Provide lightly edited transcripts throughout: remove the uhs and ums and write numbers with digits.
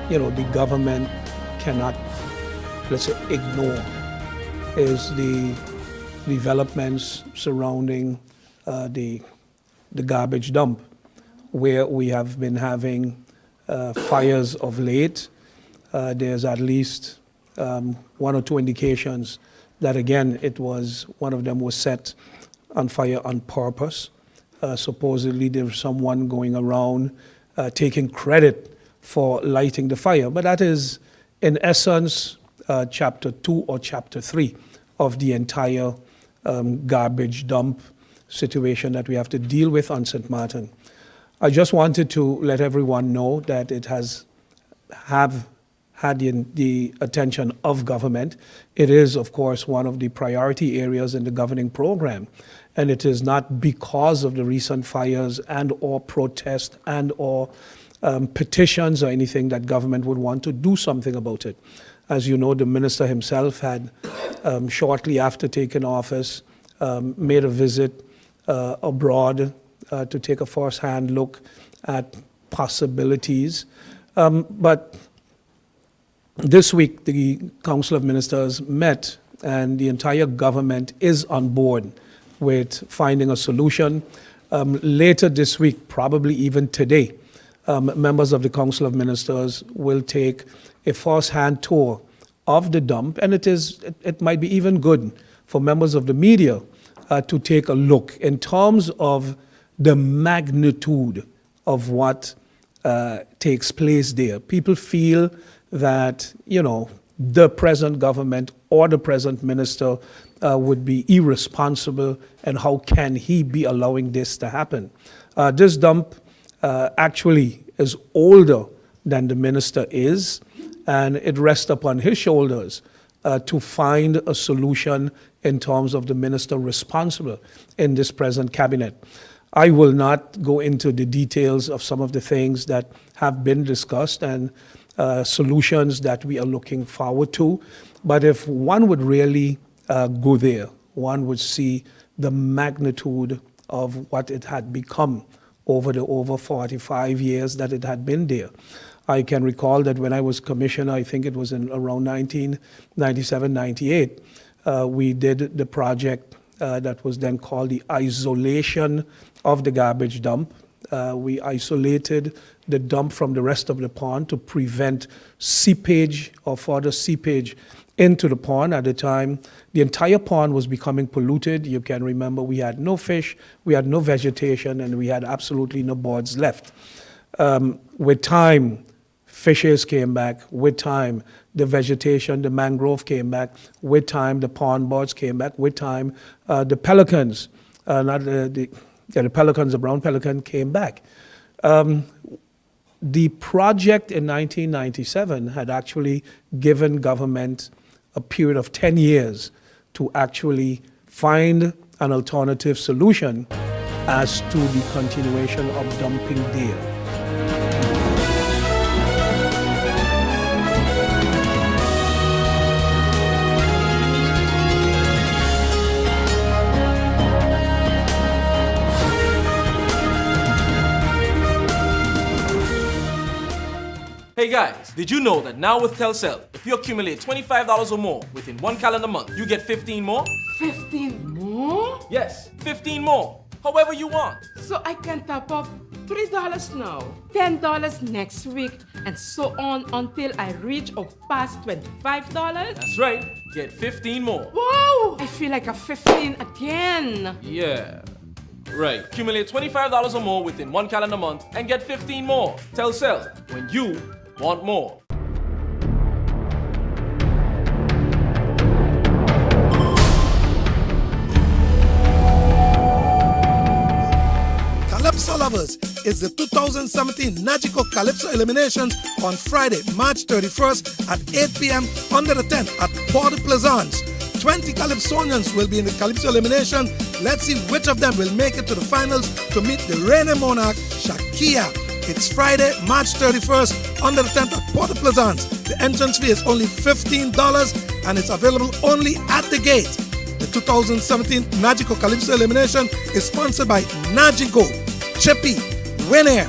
the government cannot, let's say, ignore is the developments surrounding the garbage dump, where we have been having fires of late. There's at least one or two indications that, again, one of them was set on fire on purpose. Supposedly there's someone going around taking credit for lighting the fire, but that is, in essence, chapter 2 or chapter 3 of the entire garbage dump situation that we have to deal with on St. Martin. I just wanted to let everyone know that it have had the attention of government. It is, of course, one of the priority areas in the governing program, and it is not because of the recent fires and or protest and or petitions or anything that government would want to do something about it. As you know, the minister himself had, shortly after taking office, made a visit abroad to take a first-hand look at possibilities. But this week, the Council of Ministers met, and the entire government is on board with finding a solution. Later this week, probably even today, members of the Council of Ministers will take a first-hand tour of the dump, and it might be even good for members of the media to take a look in terms of the magnitude of what takes place there. People feel that, the present government or the present minister would be irresponsible, and how can he be allowing this to happen? This dump actually is older than the minister is, and it rests upon his shoulders to find a solution in terms of the minister responsible in this present cabinet. I will not go into the details of some of the things that have been discussed and solutions that we are looking forward to, but if one would really go there, one would see the magnitude of what it had become over 45 years that it had been there. I can recall that when I was commissioner, I think it was in around 1997, 98, we did the project that was then called the isolation of the garbage dump. We isolated the dump from the rest of the pond to prevent seepage or further seepage into the pond. At the time, the entire pond was becoming polluted. You can remember we had no fish, we had no vegetation, and we had absolutely no birds left. With time, fishes came back. With time, the vegetation, the mangrove came back. With time, the pond birds came back. With time, the pelicans, the pelicans, the brown pelican came back. The project in 1997 had actually given government a period of 10 years to actually find an alternative solution as to the continuation of dumping there. Hey guys, did you know that now with Telcel, if you accumulate $25 or more within one calendar month, you get 15 more? 15 more? Yes, 15 more. However you want. So I can top up $3 now, $10 next week, and so on until I reach or pass $25? That's right. Get 15 more. Wow! I feel like a 15 again. Yeah. Right. Accumulate $25 or more within one calendar month and get 15 more. Telcel, when you want more. Calypso lovers, it's the 2017 Nagico Calypso Eliminations on Friday, March 31st at 8 p.m. under the tent at Port Plaisance. 20 Calypsonians will be in the Calypso Elimination. Let's see which of them will make it to the finals to meet the reigning monarch, Shakia. It's Friday, March 31st under the tent at Port Plaisance. The entrance fee is only $15 and it's available only at the gate. The 2017 Nagico Calypso Elimination is sponsored by Nagico, Chippy, Winair,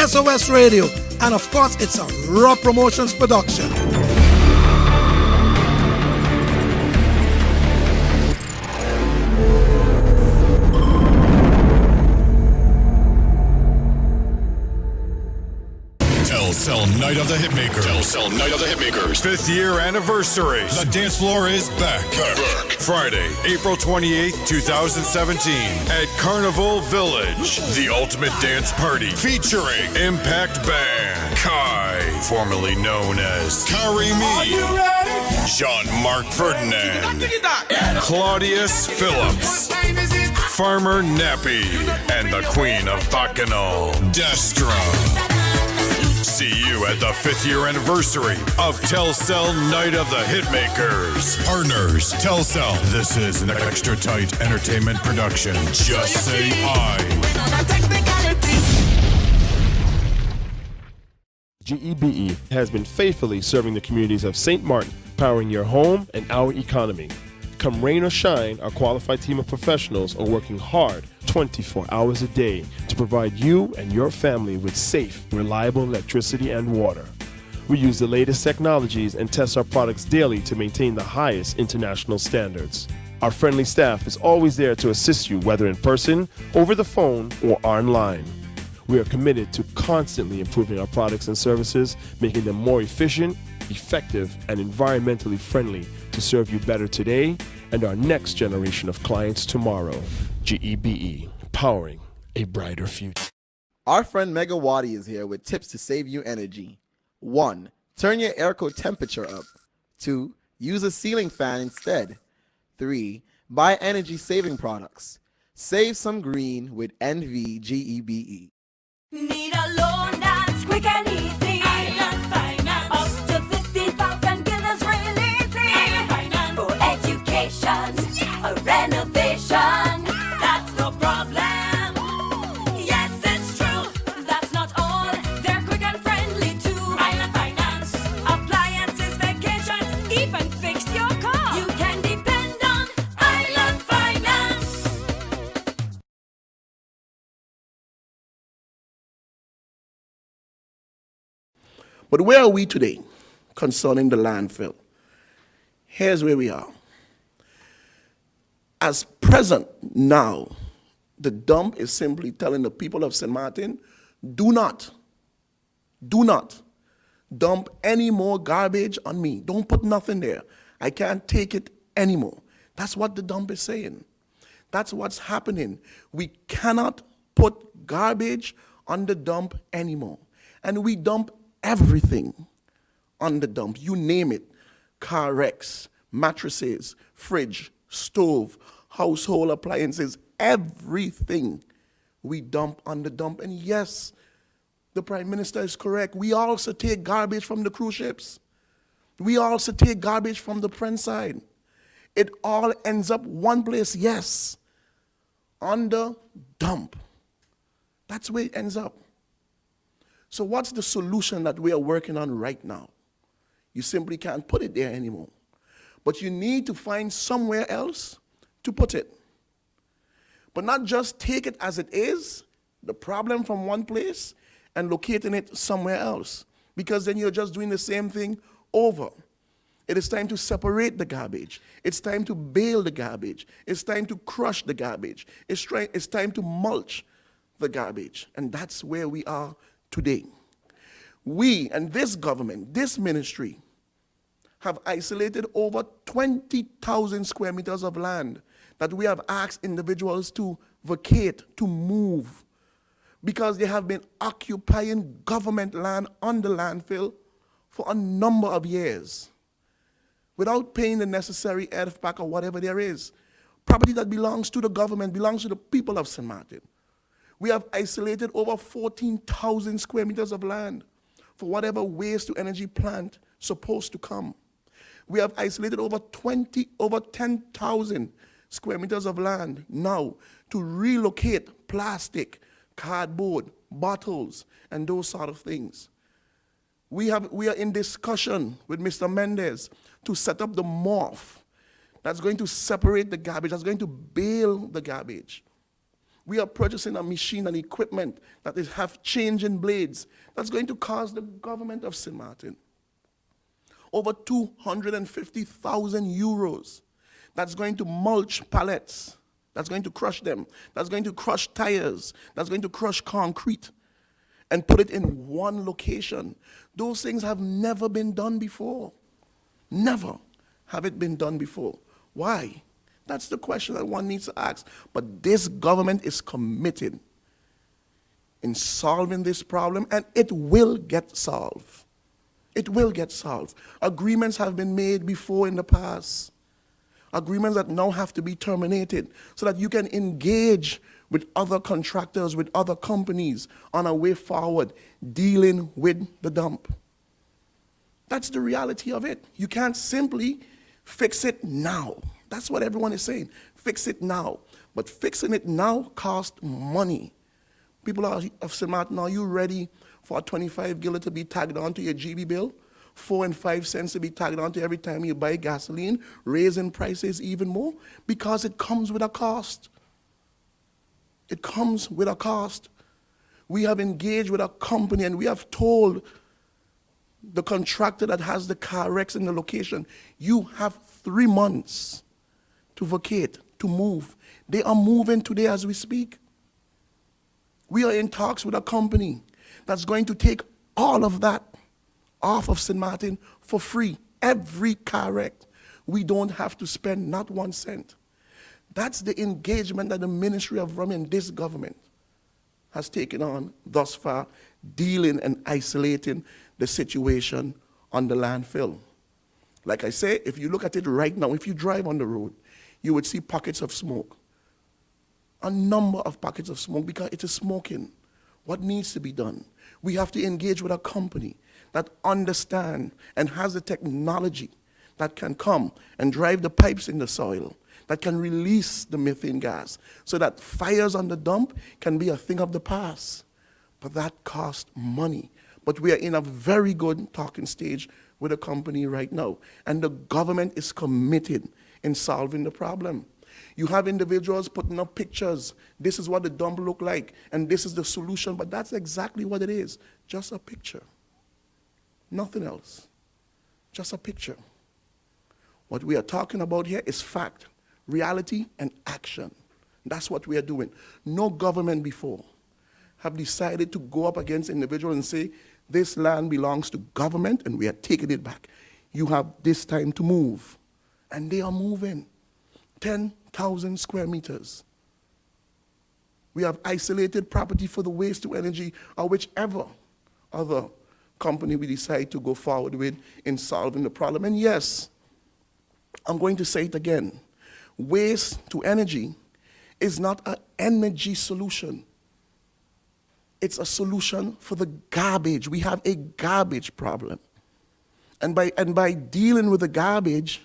SOS Radio, And of course, it's a Raw Promotions production. Telcel Night of the Hitmakers. Telcel Night of the Hitmakers. 5th year anniversary. The dance floor is back. Friday, April 28th, 2017 at Carnival Village. The ultimate dance party featuring Impact Band, Kai, formerly known as Karimi, Jean-Marc Ferdinand, Claudius Phillips, Farmer Nappy, and the Queen of Bacchanal, Destra. See you at the 5th year anniversary of Telcel Night of the Hitmakers. Partners, Telcel. This is an extra tight entertainment production. Just say I. GEBE has been faithfully serving the communities of St. Martin, powering your home and our economy. Come rain or shine, our qualified team of professionals are working hard 24 hours a day to provide you and your family with safe, reliable electricity and water. We use the latest technologies and test our products daily to maintain the highest international standards. Our friendly staff is always there to assist you, whether in person, over the phone, or online. We are committed to constantly improving our products and services, making them more efficient, effective, and environmentally friendly to serve you better today and our next generation of clients tomorrow. GEBE, powering a brighter future. Our friend Megawati is here with tips to save you energy. 1. Turn your airco temperature up. 2. Use a ceiling fan instead. 3. Buy energy-saving products. Save some green with NVGEBE. Need a loan that's quick and easy. Island Finance. Up to 50,000 guilders real easy. Island Finance. For education, a renovation. That's no problem. Yes, it's true. That's not all. They're quick and friendly too. Island Finance. Appliances, vacations, even fix your car. You can depend on Island Finance. But where are we today concerning the landfill? Here's where we are. As present now, the dump is simply telling the people of St. Martin, do not dump any more garbage on me. Don't put nothing there. I can't take it anymore. That's what the dump is saying. That's what's happening. We cannot put garbage on the dump anymore. And we dump everything on the dump. You name it. Car wrecks, mattresses, fridge, stove, household appliances, everything we dump on the dump. And yes, the Prime Minister is correct. We also take garbage from the cruise ships. We also take garbage from the Prince side. It all ends up one place, yes, on the dump. That's where it ends up. So what's the solution that we are working on right now? You simply can't put it there anymore. But you need to find somewhere else to put it. But not just take it as it is, the problem from one place, and locating it somewhere else. Because then you're just doing the same thing over. It is time to separate the garbage. It's time to bale the garbage. It's time to crush the garbage. It's time to mulch the garbage. And that's where we are today. We and this government, this ministry, have isolated over 20,000 square meters of land that we have asked individuals to vacate, to move, because they have been occupying government land on the landfill for a number of years without paying the necessary EDFPAC or whatever there is. Property that belongs to the government, belongs to the people of St. Martin. We have isolated over 14,000 square meters of land for whatever waste-to-energy plant supposed to come. We have isolated over 10,000 square meters of land now to relocate plastic, cardboard, bottles, and those sort of things. We are in discussion with Mr. Mendez to set up the MORPH that's going to separate the garbage, that's going to bale the garbage. We are purchasing a machine and equipment that is have changing blades. That's going to cost the government of St. Martin over 250,000 euros. That's going to mulch pallets. That's going to crush them. That's going to crush tires. That's going to crush concrete and put it in one location. Those things have never been done before. Never have it been done before. Why? That's the question that one needs to ask. But this government is committed in solving this problem, and it will get solved. It will get solved. Agreements have been made before in the past. Agreements that now have to be terminated so that you can engage with other contractors, with other companies on a way forward, dealing with the dump. That's the reality of it. You can't simply fix it now. That's what everyone is saying. Fix it now. But fixing it now costs money. People of St. Martin, are you ready for a 25 gillar to be tagged onto your GB bill? 4 and 5 cents to be tagged onto every time you buy gasoline, raising prices even more? Because it comes with a cost. It comes with a cost. We have engaged with a company and we have told the contractor that has the car wrecks in the location, you have 3 months to vacate, to move. They are moving today as we speak. We are in talks with a company that's going to take all of that off of St. Martin for free. Every car wreck. We don't have to spend not 1 cent. That's the engagement that the Ministry of Environment and this government has taken on thus far, dealing and isolating the situation on the landfill. Like I say, if you look at it right now, if you drive on the road, you would see pockets of smoke. A number of pockets of smoke because it is smoking. What needs to be done? We have to engage with a company that understands and has the technology that can come and drive the pipes in the soil, that can release the methane gas so that fires on the dump can be a thing of the past. But that costs money. But we are in a very good talking stage with a company right now. And the government is committed in solving the problem. You have individuals putting up pictures. This is what the dump look like, and this is the solution. But that's exactly what it is. Just a picture. Nothing else. Just a picture. What we are talking about here is fact, reality, and action. That's what we are doing. No government before have decided to go up against individuals and say, this land belongs to government and we are taking it back. You have this time to move. And they are moving. 10,000 square meters. We have isolated property for the waste to energy or whichever other company we decide to go forward with in solving the problem. And yes, I'm going to say it again. Waste to energy is not an energy solution. It's a solution for the garbage. We have a garbage problem. And by dealing with the garbage,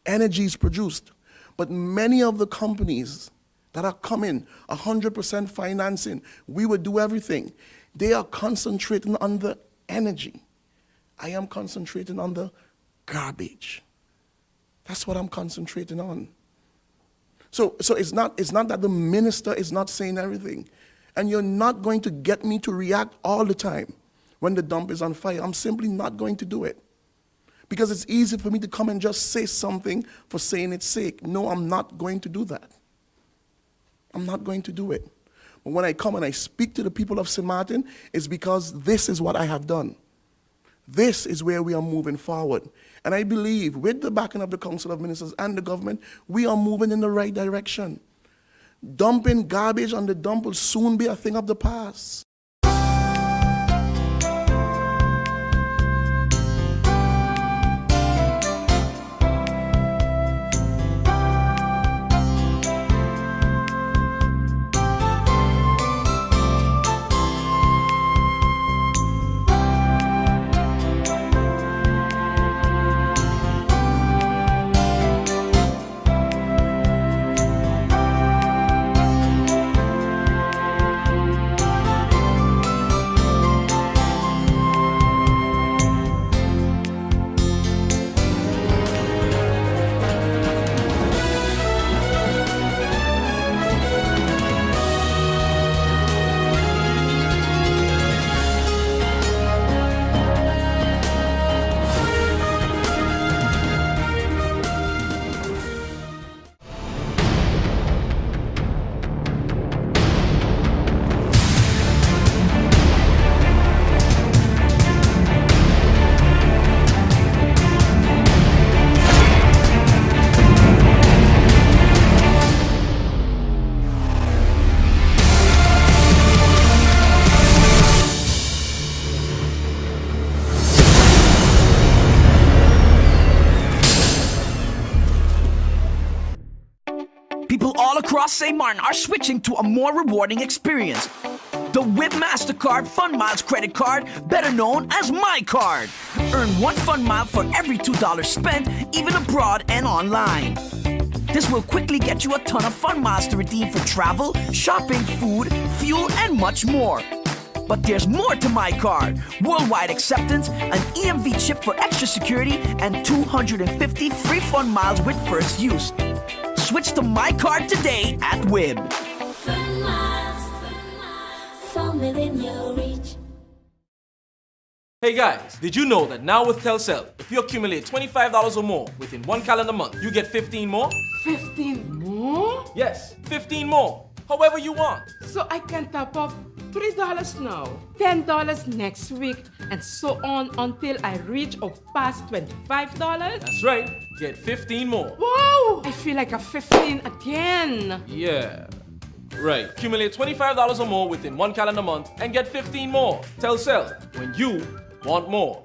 energy is produced. But many of the companies that are coming, 100% financing, we would do everything. They are concentrating on the energy. I am concentrating on the garbage. That's what I'm concentrating on. So it's not that the minister is not saying everything. And you're not going to get me to react all the time when the dump is on fire. I'm simply not going to do it. Because it's easy for me to come and just say something for saying its sake. No, I'm not going to do that. I'm not going to do it. But when I come and I speak to the people of St. Martin, it's because this is what I have done. This is where we are moving forward. And I believe with the backing of the Council of Ministers and the government, we are moving in the right direction. Dumping garbage on the dump will soon be a thing of the past. across St. Martin are switching to a more rewarding experience. The WIB MasterCard Fun Miles credit card, better known as My Card. Earn 1 fun mile for every $2 spent, even abroad and online. This will quickly get you a ton of fun miles to redeem for travel, shopping, food, fuel, and much more. But there's more to My Card. Worldwide acceptance, an EMV chip for extra security, and 250 free fun miles with first use. Switch to My Card today at WIB. Fun miles, from within your reach. Hey guys, did you know that now with Telcel, if you accumulate $25 or more within 1 calendar month, you get 15 more? 15 more? Yes, 15 more. However you want. So I can top up $3 now, $10 next week, and so on until I reach or pass $25? That's right. Get 15 more. Wow! I feel like a 15 again. Yeah. Right. Accumulate $25 or more within 1 calendar month and get 15 more. Telcel, when you want more.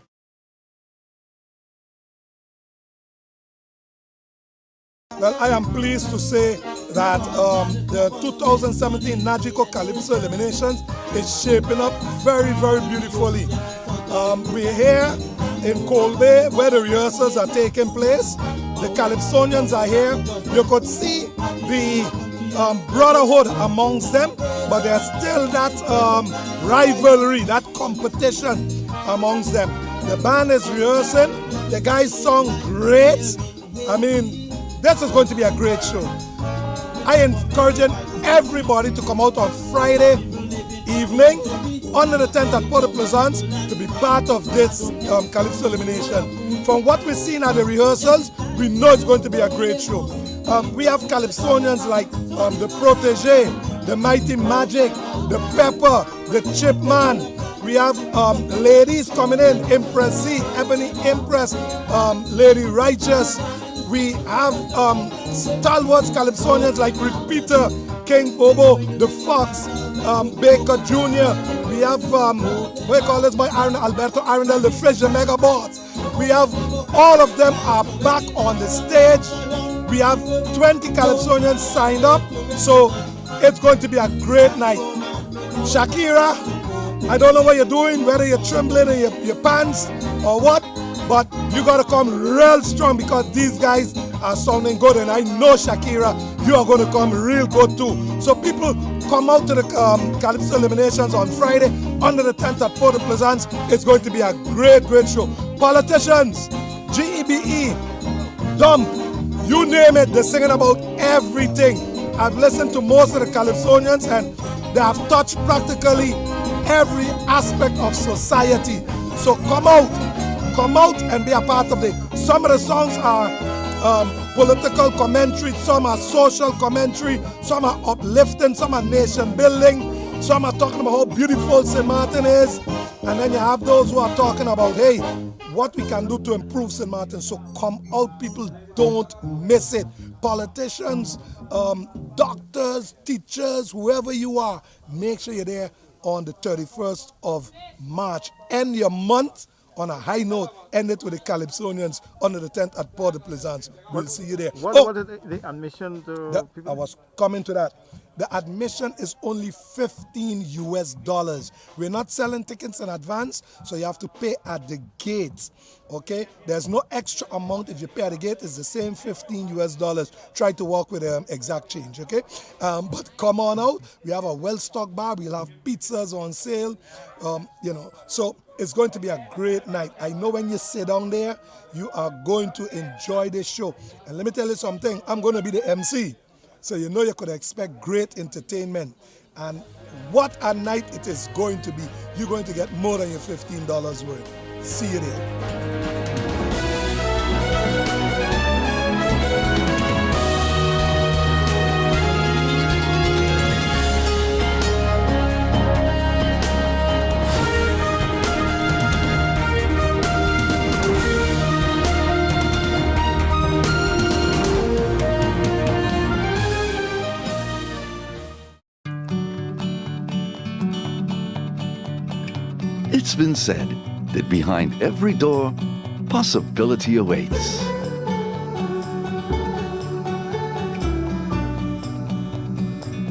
Well, I am pleased to say that the 2017 Nagico Calypso Eliminations is shaping up very, very beautifully. We're here in Cold Bay where the rehearsals are taking place. The Calypsonians are here. You could see the brotherhood amongst them, but there's still that rivalry, that competition amongst them. The band is rehearsing. The guys sung great. I mean, this is going to be a great show. I encourage everybody to come out on Friday evening under the tent at Port de Plaisance to be part of this Calypso Elimination. From what we've seen at the rehearsals, we know it's going to be a great show. We have Calypsonians like the Protégé, the Mighty Magic, the Pepper, the Chipman. We have ladies coming in, Impress C, Ebony Impress, Lady Righteous. We have stalwarts Calypsonians like Repeater, King Bobo, The Fox, Baker Jr. We have, what do you call this boy, Alberto Arundel, the Fresh Mega Bots. We have, all of them are back on the stage. We have 20 Calypsonians signed up, so it's going to be a great night. Shakira, I don't know what you're doing, whether you're trembling in your pants or what, but you gotta come real strong because these guys are sounding good, and I know Shakira, you are gonna come real good too. So people, come out to the Calypso Eliminations on Friday under the tent at Port de Plaisance. It's going to be a great, great show. Politicians, GEBE, Dump, you name it, they're singing about everything. I've listened to most of the Calypsonians and they have touched practically every aspect of society. So come out and be a part of it. Some of the songs are political commentary, some are social commentary, some are uplifting, some are nation building, some are talking about how beautiful St. Martin is, and then you have those who are talking about, hey, what we can do to improve St. Martin. So come out, people, don't miss it. Politicians, doctors, teachers, whoever you are, make sure you're there on the 31st of March. End your month on a high note, end it with the Calypsonians under the tent at Port de Plaisance. We'll see you there. What is the admission to people? I was coming to that. The admission is only $15 US. We're not selling tickets in advance, so you have to pay at the gate. Okay? There's no extra amount if you pay at the gate. It's the same $15 US. Try to walk with exact change. Okay? But come on out. We have a well-stocked bar. We'll have pizzas on sale. So it's going to be a great night. I know when you sit down there, you are going to enjoy this show. And let me tell you something. I'm going to be the MC. So you know you could expect great entertainment. And what a night it is going to be. You're going to get more than your $15 worth. See you there. It's been said that behind every door, possibility awaits.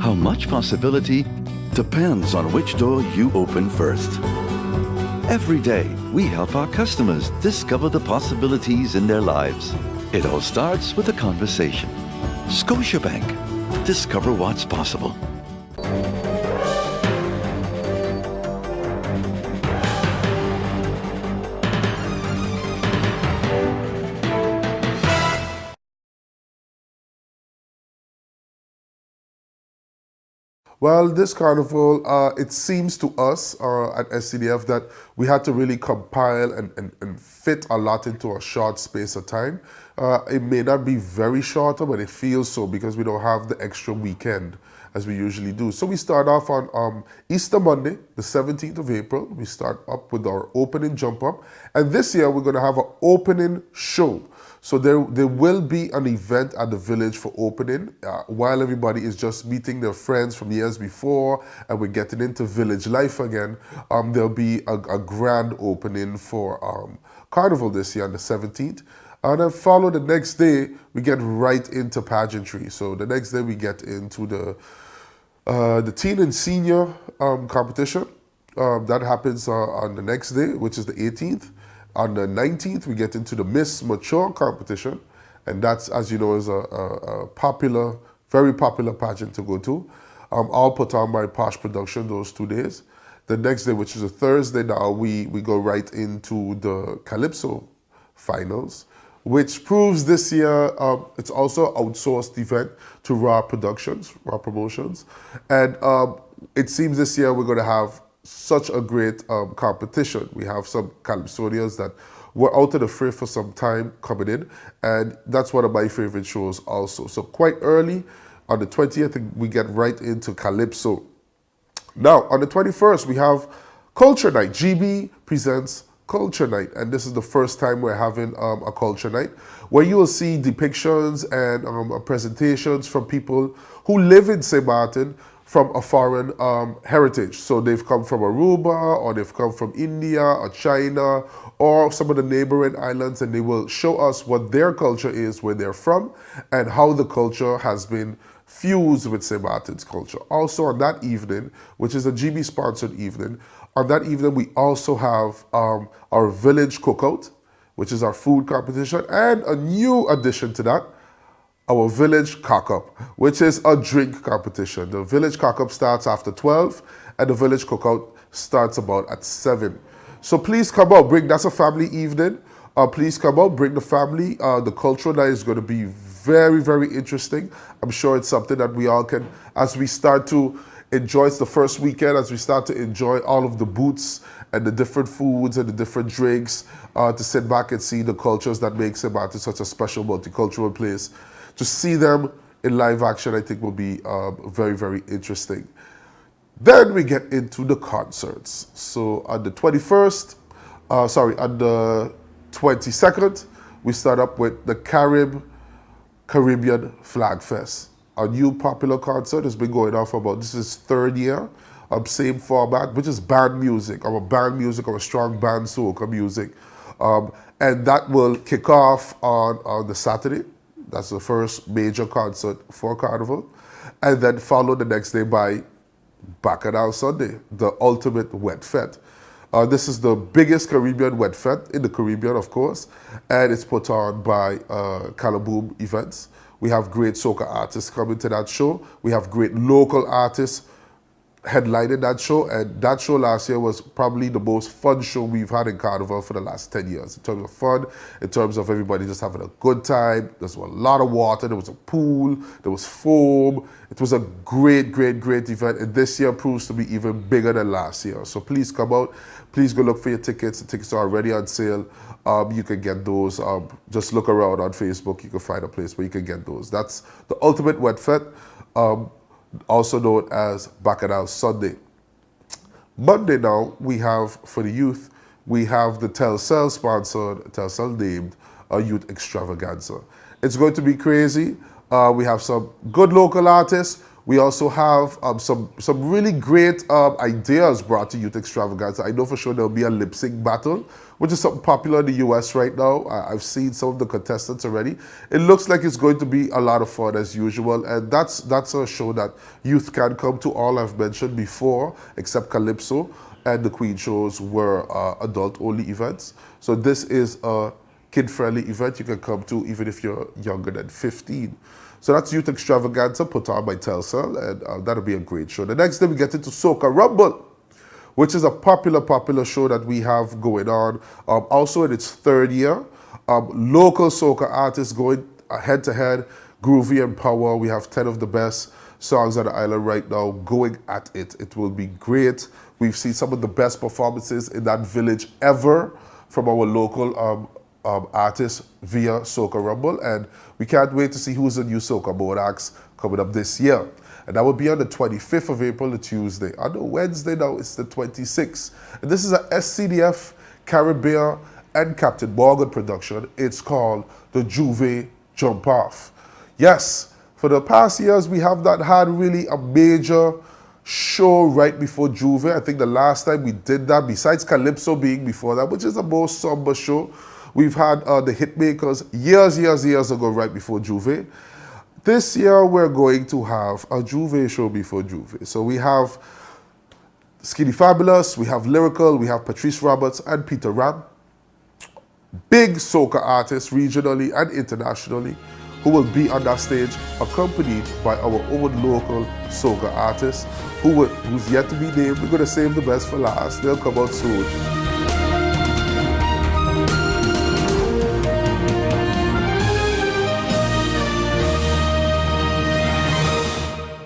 how much possibility depends on which door you open first. Every day, we help our customers discover the possibilities in their lives. It all starts with a conversation. Scotiabank. Discover what's possible. Well, this carnival, it seems to us at SCDF that we had to really compile and fit a lot into a short space of time. It may not be very shorter, but it feels so because we don't have the extra weekend as we usually do. So we start off on Easter Monday, the 17th of April. We start up with our opening jump up. And this year we're going to have an opening show. So there will be an event at the village for opening while everybody is just meeting their friends from years before and we're getting into village life again. There'll be a grand opening for Carnival this year on the 17th. And then follow the next day, we get right into pageantry. So the next day we get into the teen and senior competition. That happens on the next day, which is the 18th. On the 19th, we get into the Miss Mature competition, and that's, as you know, is a popular, very popular pageant to go to. All put on by Posh Production those 2 days. The next day, which is a Thursday now, we go right into the Calypso finals, which proves this year it's also an outsourced event to Raw Productions, Raw Promotions. And it seems this year we're going to have such a great competition. We have some calypsonians that were out of the fray for some time coming in, and that's one of my favorite shows also. So quite early, on the 20th, we get right into Calypso. Now, on the 21st, we have Culture Night. GB presents Culture Night, and this is the first time we're having a Culture Night, where you will see depictions and presentations from people who live in St. Martin from a foreign heritage. So they've come from Aruba, or they've come from India, or China, or some of the neighboring islands, and they will show us what their culture is, where they're from, and how the culture has been fused with St. Martin's culture. Also on that evening, which is a GB-sponsored evening, on that evening we also have our village cookout, which is our food competition, and a new addition to that, our village cock-up, which is a drink competition. The village cock-up starts after 12, and the village cookout starts about at 7. So please come out, that's a family evening. Please come out, bring the family. The cultural night is going to be very, very interesting. I'm sure it's something that we all can, as we start to enjoy, it's the first weekend, as we start to enjoy all of the booths and the different foods and the different drinks, to sit back and see the cultures that make St. Martin such a special multicultural place. To see them in live action, I think will be very, very interesting. Then we get into the concerts. So on the 21st, on the 22nd, we start up with the Caribbean Flag Fest. A new popular concert has been going on for about, this is third year, same format, which is band music, or strong band soca music. And that will kick off on the Saturday. That's the first major concert for Carnival. And then followed the next day by Bacchanal Sunday, the ultimate wet fete. This is the biggest Caribbean wet fete in the Caribbean, of course, and it's put on by Calaboom Events. We have great soca artists coming to that show. We have great local artists headlining that show, and that show last year was probably the most fun show we've had in Carnival for the last 10 years. In terms of fun, in terms of everybody just having a good time. There was a lot of water, there was a pool, there was foam. It was a great, great, great event, and this year proves to be even bigger than last year. So please come out, please go look for your tickets. The tickets are already on sale. You can get those, just look around on Facebook, you can find a place where you can get those. That's the ultimate wet fete. Also known as Bacchanal Sunday. Monday now, we have, for the youth, we have the Telcel sponsored, Telcel named, Youth Extravaganza. It's going to be crazy. We have some good local artists. We also have some really great ideas brought to Youth Extravaganza. I know for sure there'll be a lip sync battle, which is something popular in the US right now. I've seen some of the contestants already. It looks like it's going to be a lot of fun as usual, and that's a show that youth can come to. All I've mentioned before, except Calypso and the Queen shows, were adult-only events. So this is a kid-friendly event you can come to even if you're younger than 15. So that's Youth Extravaganza put on by Telcel, and that'll be a great show. The next day we get into Soca Rumble, which is a popular show that we have going on. Also in its third year. Local soca artists going head-to-head, Groovy and Power. We have 10 of the best songs on the island right now going at it. It will be great. We've seen some of the best performances in that village ever from our local artists via Soca Rumble, and we can't wait to see who's the new Soca Board acts coming up this year. And that will be on the 25th of April, the Tuesday. On the Wednesday now, it's the 26th. And this is a SCDF, Caribbean, and Captain Morgan production. It's called the Juve Jump Off. Yes, for the past years, we have not had really a major show right before Juve. I think the last time we did that, besides Calypso being before that, which is a more somber show, we've had the Hitmakers years ago, right before Juve. This year, we're going to have a Juve show before Juve. So we have Skinny Fabulous, we have Lyrical, we have Patrice Roberts and Peter Ram. Big soca artists regionally and internationally who will be on that stage, accompanied by our own local soca artists who's yet to be named. We're going to save the best for last. They'll come out soon.